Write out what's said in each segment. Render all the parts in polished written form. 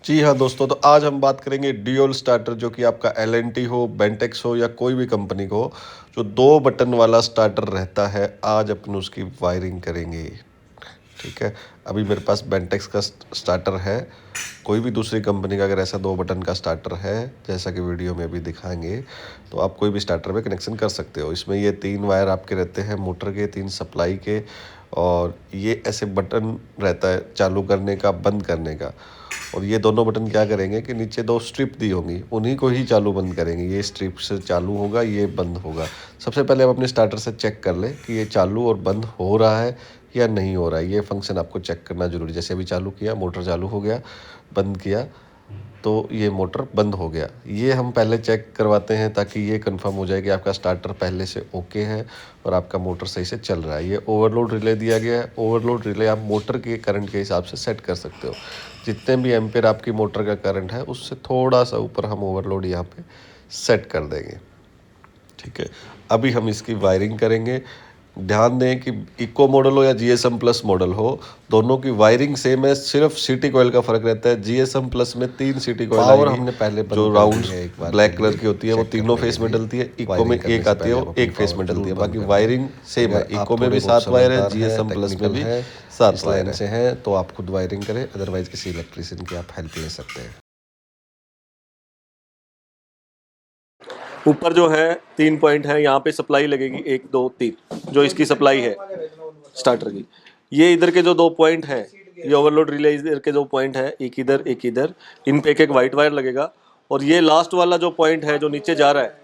जी हाँ दोस्तों, तो आज हम बात करेंगे ड्यूल स्टार्टर, जो कि आपका एल&टी हो, बेंटेक्स हो या कोई भी कंपनी को हो, जो 2 बटन वाला स्टार्टर रहता है। आज अपन उसकी वायरिंग करेंगे। ठीक है, अभी मेरे पास बेंटेक्स का स्टार्टर है। कोई भी दूसरी कंपनी का अगर ऐसा 2 बटन का स्टार्टर है, जैसा कि वीडियो में अभी दिखाएंगे, तो आप कोई भी स्टार्टर में कनेक्शन कर सकते हो। इसमें ये 3 वायर आपके रहते हैं, मोटर के, 3 सप्लाई के, और ये ऐसे बटन रहता है चालू करने का, बंद करने का। और ये दोनों बटन क्या करेंगे कि नीचे 2 स्ट्रिप दी होंगी, उन्हीं को ही चालू बंद करेंगे। ये स्ट्रिप से चालू होगा, ये बंद होगा। सबसे पहले हम अपने स्टार्टर से चेक कर लें कि ये चालू और बंद हो रहा है या नहीं हो रहा है। ये फंक्शन आपको चेक करना जरूरी। जैसे अभी चालू किया, मोटर चालू हो गया, बंद किया तो ये मोटर बंद हो गया। ये हम पहले चेक करवाते हैं ताकि ये कंफर्म हो जाए कि आपका स्टार्टर पहले से ओके है और आपका मोटर सही से चल रहा है। ये ओवरलोड रिले दिया गया है। ओवरलोड रिले आप मोटर के करंट के हिसाब से सेट कर सकते हो। जितने भी एम्पेयर आपकी मोटर का करंट है, उससे थोड़ा सा ऊपर हम ओवरलोड यहाँ पे सेट कर देंगे। ठीक है, अभी हम इसकी वायरिंग करेंगे। ध्यान दें कि इको मॉडल हो या जीएसएम प्लस मॉडल हो, दोनों की वायरिंग सेम है। सिर्फ सिटी कॉइल का फर्क रहता है। जीएसएम प्लस में 3 सिटी कॉइल पावर आएगी, हमने पहले जो बंद कर राउंड दी है एक बार ब्लैक के लिए कलर की होती है, वो चेक तीनों करने फेस के में लिए। डलती है। इको में वायरिंग करने एक से आती है, पहले वो आप अपनी एक फेस पावर में डलती जरूर है। बंद बाकी कर दें। वायरिंग सेम है। अगर आप इको में थोड़े भी बहुत 7 वायर है, समझदार हैं, जीएसएम प्लस में भी टेक्निकल है, 7 इस वायर लाइन है। से हैं, तो आप खुद वायरिंग करें, अदरवाइज किसी इलेक्ट्रिशियन की आप हेल्प ले सकते हैं। ऊपर जो है 3 पॉइंट है, यहाँ पे सप्लाई लगेगी 1 2 3, जो इसकी सप्लाई है स्टार्टर की। ये इधर के जो 2 पॉइंट हैं, ये ओवरलोड रिले इधर के 2 पॉइंट है, एक इधर एक इधर, इन पे एक वाइट वायर लगेगा। और ये लास्ट वाला जो पॉइंट है जो नीचे जा रहा है,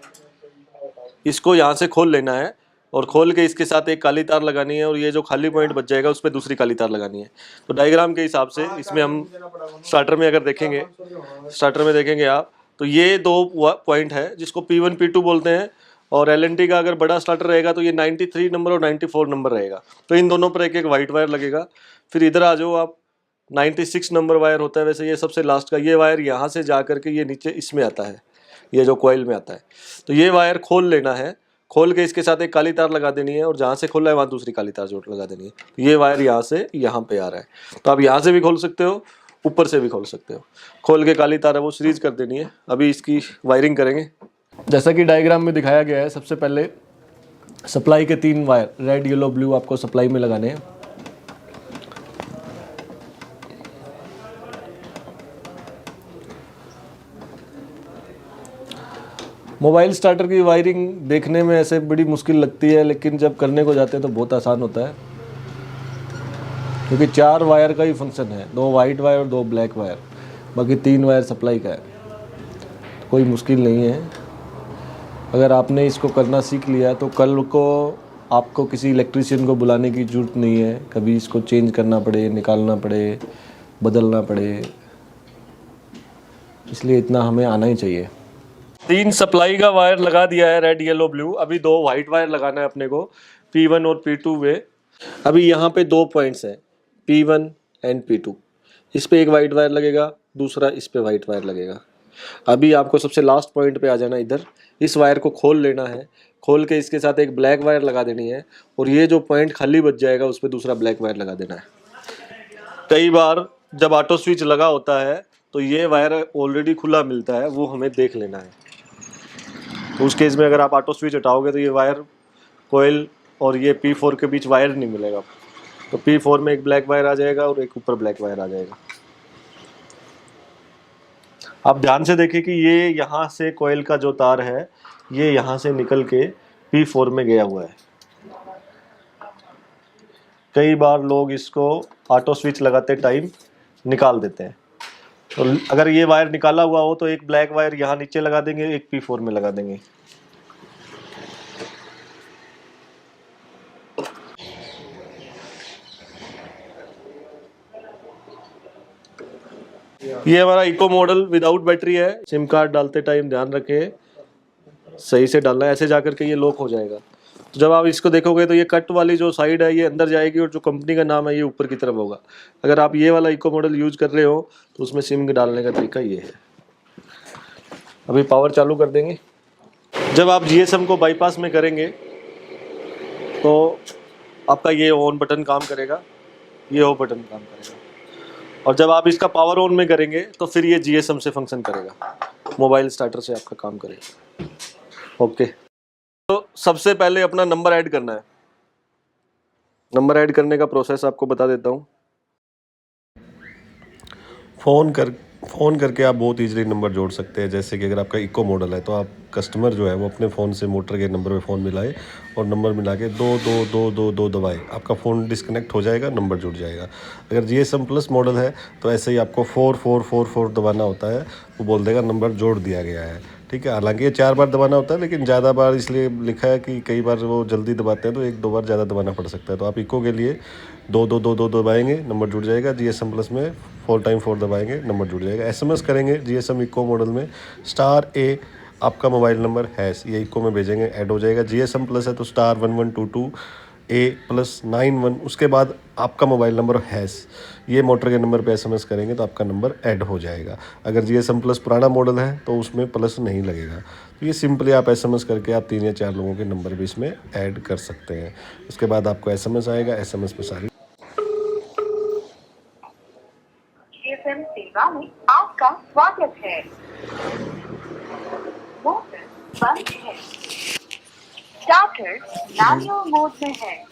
इसको यहाँ से खोल लेना है और खोल के इसके साथ एक काली तार लगानी है, और ये जो खाली पॉइंट बच जाएगा उस पर दूसरी काली तार लगानी है। तो डायग्राम के हिसाब से इसमें हम स्टार्टर में अगर देखेंगे, स्टार्टर में देखेंगे आप, तो ये 2 पॉइंट है जिसको P1 P2 बोलते हैं। और एल&टी का अगर बड़ा स्टार्टर रहेगा तो ये 93 नंबर और 94 नंबर रहेगा। तो इन दोनों पर एक एक वाइट वायर लगेगा। फिर इधर आ जाओ आप, 96 नंबर वायर होता है वैसे, ये सबसे लास्ट का। ये वायर यहाँ से जा करके ये नीचे इसमें आता है, ये जो कॉइल में आता है। तो ये वायर खोल लेना है, खोल के इसके साथ एक काली तार लगा देनी है, और जहाँ से खोला है वहाँ दूसरी काली तार जोड़ लगा देनी है। तो ये वायर यहाँ से यहाँ पे आ रहा है, तो आप यहाँ से भी खोल सकते हो, ऊपर से भी खोल सकते हो। खोल के काली तार है वो सीरीज कर देनी है। अभी इसकी वायरिंग करेंगे जैसा कि डायग्राम में दिखाया गया है। सबसे पहले सप्लाई के 3 वायर रेड येलो ब्लू आपको सप्लाई में लगाने हैं। मोबाइल स्टार्टर की वायरिंग देखने में ऐसे बड़ी मुश्किल लगती है, लेकिन जब करने को जाते हैं तो बहुत आसान होता है, क्योंकि 4 वायर का ही फंक्शन है, 2 वाइट वायर और 2 ब्लैक वायर, बाकी 3 वायर सप्लाई का है। कोई मुश्किल नहीं है। अगर आपने इसको करना सीख लिया तो कल को आपको किसी इलेक्ट्रीशियन को बुलाने की ज़रूरत नहीं है, कभी इसको चेंज करना पड़े, निकालना पड़े, बदलना पड़े। इसलिए इतना हमें आना ही चाहिए। 3 सप्लाई का वायर लगा दिया है, रेड येलो ब्लू। अभी 2 वाइट वायर लगाना है अपने को, P1 और P2 वे। अभी यहाँ पे 2 पॉइंट्स हैं, P1 एंड P2। इस पे एक वाइट वायर लगेगा, दूसरा इस पे वाइट वायर लगेगा। अभी आपको सबसे लास्ट पॉइंट पे आ जाना, इधर इस वायर को खोल लेना है। खोल के इसके साथ एक ब्लैक वायर लगा देनी है, और ये जो पॉइंट खाली बच जाएगा उस पर दूसरा ब्लैक वायर लगा देना है। कई बार जब ऑटो स्विच लगा होता है तो ये वायर ऑलरेडी खुला मिलता है, वो हमें देख लेना है। तो उस केस में अगर आप ऑटो स्विच हटाओगे तो ये वायर कोयल और ये P4 के बीच वायर नहीं मिलेगा। तो P4 में एक ब्लैक वायर आ जाएगा और एक ऊपर ब्लैक वायर आ जाएगा। आप ध्यान से देखें कि ये यहाँ से कोयल का जो तार है, ये यहाँ से निकल के P4 में गया हुआ है। कई बार लोग इसको ऑटो स्विच लगाते टाइम निकाल देते हैं। तो अगर ये वायर निकाला हुआ हो तो एक ब्लैक वायर यहाँ नीचे लगा देंगे, एक P4 में लगा देंगे। ये हमारा इको मॉडल विदाउट बैटरी है। सिम कार्ड डालते टाइम ध्यान रखें, सही से डालना है, ऐसे जाकर के ये लॉक हो जाएगा। तो जब आप इसको देखोगे तो ये कट वाली जो साइड है ये अंदर जाएगी, और जो कंपनी का नाम है ये ऊपर की तरफ होगा। अगर आप ये वाला इको मॉडल यूज कर रहे हो तो उसमें सिम डालने का तरीका ये है। अभी पावर चालू कर देंगे। जब आप जीएसएम को बाईपास में करेंगे तो आपका ये ऑन बटन काम करेगा, ये ऑफ बटन काम करेगा। और जब आप इसका पावर ऑन में करेंगे तो फिर ये GSM से फंक्शन करेगा, मोबाइल स्टार्टर से आपका काम करेगा। ओके, तो सबसे पहले अपना नंबर ऐड करना है। नंबर ऐड करने का प्रोसेस आपको बता देता हूँ। फ़ोन करके आप बहुत इजीली नंबर जोड़ सकते हैं। जैसे कि अगर आपका इको मॉडल है तो आप कस्टमर जो है वो अपने फ़ोन से मोटर के नंबर पे फ़ोन मिलाए और नंबर मिला के 2 दबाए, आपका फ़ोन डिस्कनेक्ट हो जाएगा, नंबर जुड़ जाएगा। अगर GSM प्लस मॉडल है तो ऐसे ही आपको 4444 दबाना होता है, वो बोल देगा नंबर जोड़ दिया गया है। ठीक है, हालांकि ये 4 बार दबाना होता है, लेकिन ज़्यादा बार इसलिए लिखा है कि कई बार वो जल्दी दबाते हैं तो 1-2 बार ज़्यादा दबाना पड़ सकता है। तो आप इको के लिए 2 दबाएंगे, नंबर जुड़ जाएगा। GSM प्लस में 4x4 दबाएंगे, नंबर जुड़ जाएगा। SMS करेंगे GSM इको मॉडल में *A आपका मोबाइल नंबर हैश, ये इको में भेजेंगे, ऐड हो जाएगा। GSM प्लस है तो *1122 A+91, उसके बाद आपका मोबाइल नंबर हैश, ये मोटर के नंबर पे SMS करेंगे तो आपका नंबर ऐड हो जाएगा। अगर GSM प्लस पुराना मॉडल है तो उसमें प्लस नहीं लगेगा। तो ये सिंपली आप SMS करके आप 3 या 4 लोगों के नंबर भी इसमें ऐड कर सकते हैं। उसके बाद आपको SMS आएगा, SMS पे सारी GSM सेवा में आपका स्वागत है। मोटर बंद है। स्टार्टर मैनुअल मोड में है।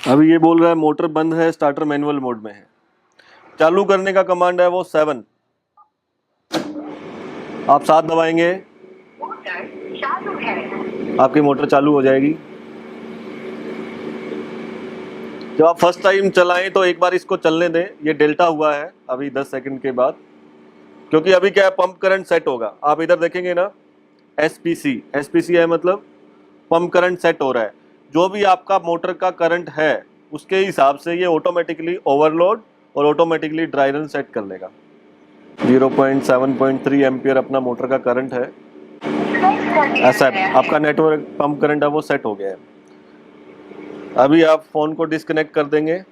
अभी ये बोल रहा है मोटर बंद है, स्टार्टर मैनुअल मोड में है। चालू करने का कमांड है वो 7, आप 7 दबाएंगे, मोटर चालू है। आपकी मोटर चालू हो जाएगी। जब आप फर्स्ट टाइम चलाएं तो एक बार इसको चलने दें, ये डेल्टा हुआ है अभी 10 सेकंड के बाद, क्योंकि अभी क्या है, पंप करंट सेट होगा। आप इधर देखेंगे ना, SPC है मतलब पंप करंट सेट हो रहा है। जो भी आपका मोटर का करंट है उसके हिसाब से ये ऑटोमेटिकली ओवरलोड और ऑटोमेटिकली ड्राई रन सेट कर लेगा। 0.7.3 एम्पियर अपना मोटर का करंट है। ऐसा है, आपका नेटवर्क पंप करंट है वो सेट हो गया है। अभी आप फ़ोन को डिस्कनेक्ट कर देंगे।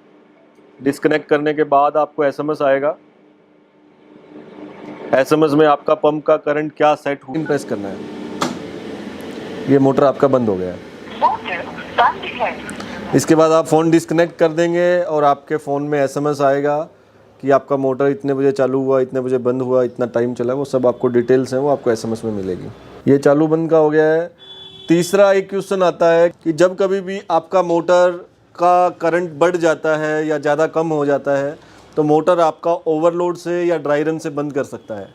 डिस्कनेक्ट करने के बाद आपको SMS आएगा। SMS में आपका पंप का करंट क्या सेट हो, प्रेस करना है। ये मोटर आपका बंद हो गया है। मोटर बंद है। इसके बाद आप फ़ोन डिस्कनेक्ट कर देंगे और आपके फ़ोन में SMS आएगा कि आपका मोटर इतने बजे चालू हुआ, इतने बजे बंद हुआ, इतना टाइम चला, वो सब आपको डिटेल्स हैं वो आपको SMS में मिलेगी। ये चालू बंद का हो गया है। तीसरा एक क्वेश्चन आता है कि जब कभी भी आपका मोटर का करंट बढ़ जाता है या ज़्यादा कम हो जाता है तो मोटर आपका ओवरलोड से या ड्राई रन से बंद कर सकता है।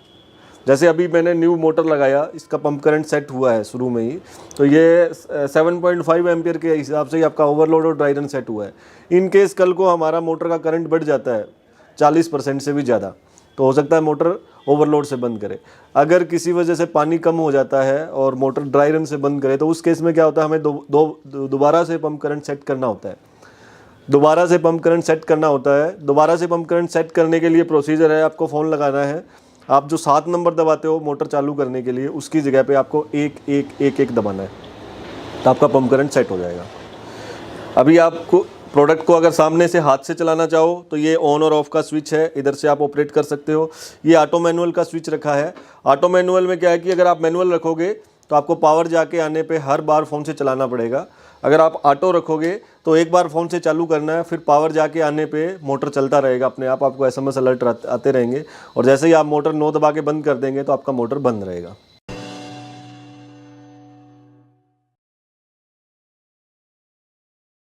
जैसे अभी मैंने न्यू मोटर लगाया, इसका पंप करंट सेट हुआ है शुरू में ही, तो ये 7.5 एम्पियर के हिसाब से ही आपका ओवरलोड और ड्राई रन सेट हुआ है। इन केस कल को हमारा मोटर का करंट बढ़ जाता है 40% से भी ज़्यादा, तो हो सकता है मोटर ओवरलोड से बंद करे। अगर किसी वजह से पानी कम हो जाता है और मोटर ड्राई रन से बंद करे तो उस केस में क्या होता है, हमें दोबारा से पंप करंट सेट करना होता है। दोबारा से पंप करंट सेट करना होता है। दोबारा से पंप करंट सेट करने के लिए प्रोसीजर है, आपको फ़ोन लगाना है। आप जो 7 नंबर दबाते हो मोटर चालू करने के लिए, उसकी जगह पे आपको 1 दबाना है, तो आपका पंप करंट सेट हो जाएगा। अभी आपको प्रोडक्ट को अगर सामने से हाथ से चलाना चाहो तो ये ऑन और ऑफ का स्विच है, इधर से आप ऑपरेट कर सकते हो। ये ऑटो मैनुअल का स्विच रखा है। ऑटो मैनुअल में क्या है कि अगर आप मैनुअल रखोगे तो आपको पावर जाके आने पे हर बार फ़ोन से चलाना पड़ेगा। अगर आप ऑटो रखोगे तो एक बार फ़ोन से चालू करना है, फिर पावर जाके आने पे मोटर चलता रहेगा अपने आप, आपको SMS अलर्ट आते रहेंगे और जैसे ही आप मोटर 9 दबा के बंद कर देंगे तो आपका मोटर बंद रहेगा।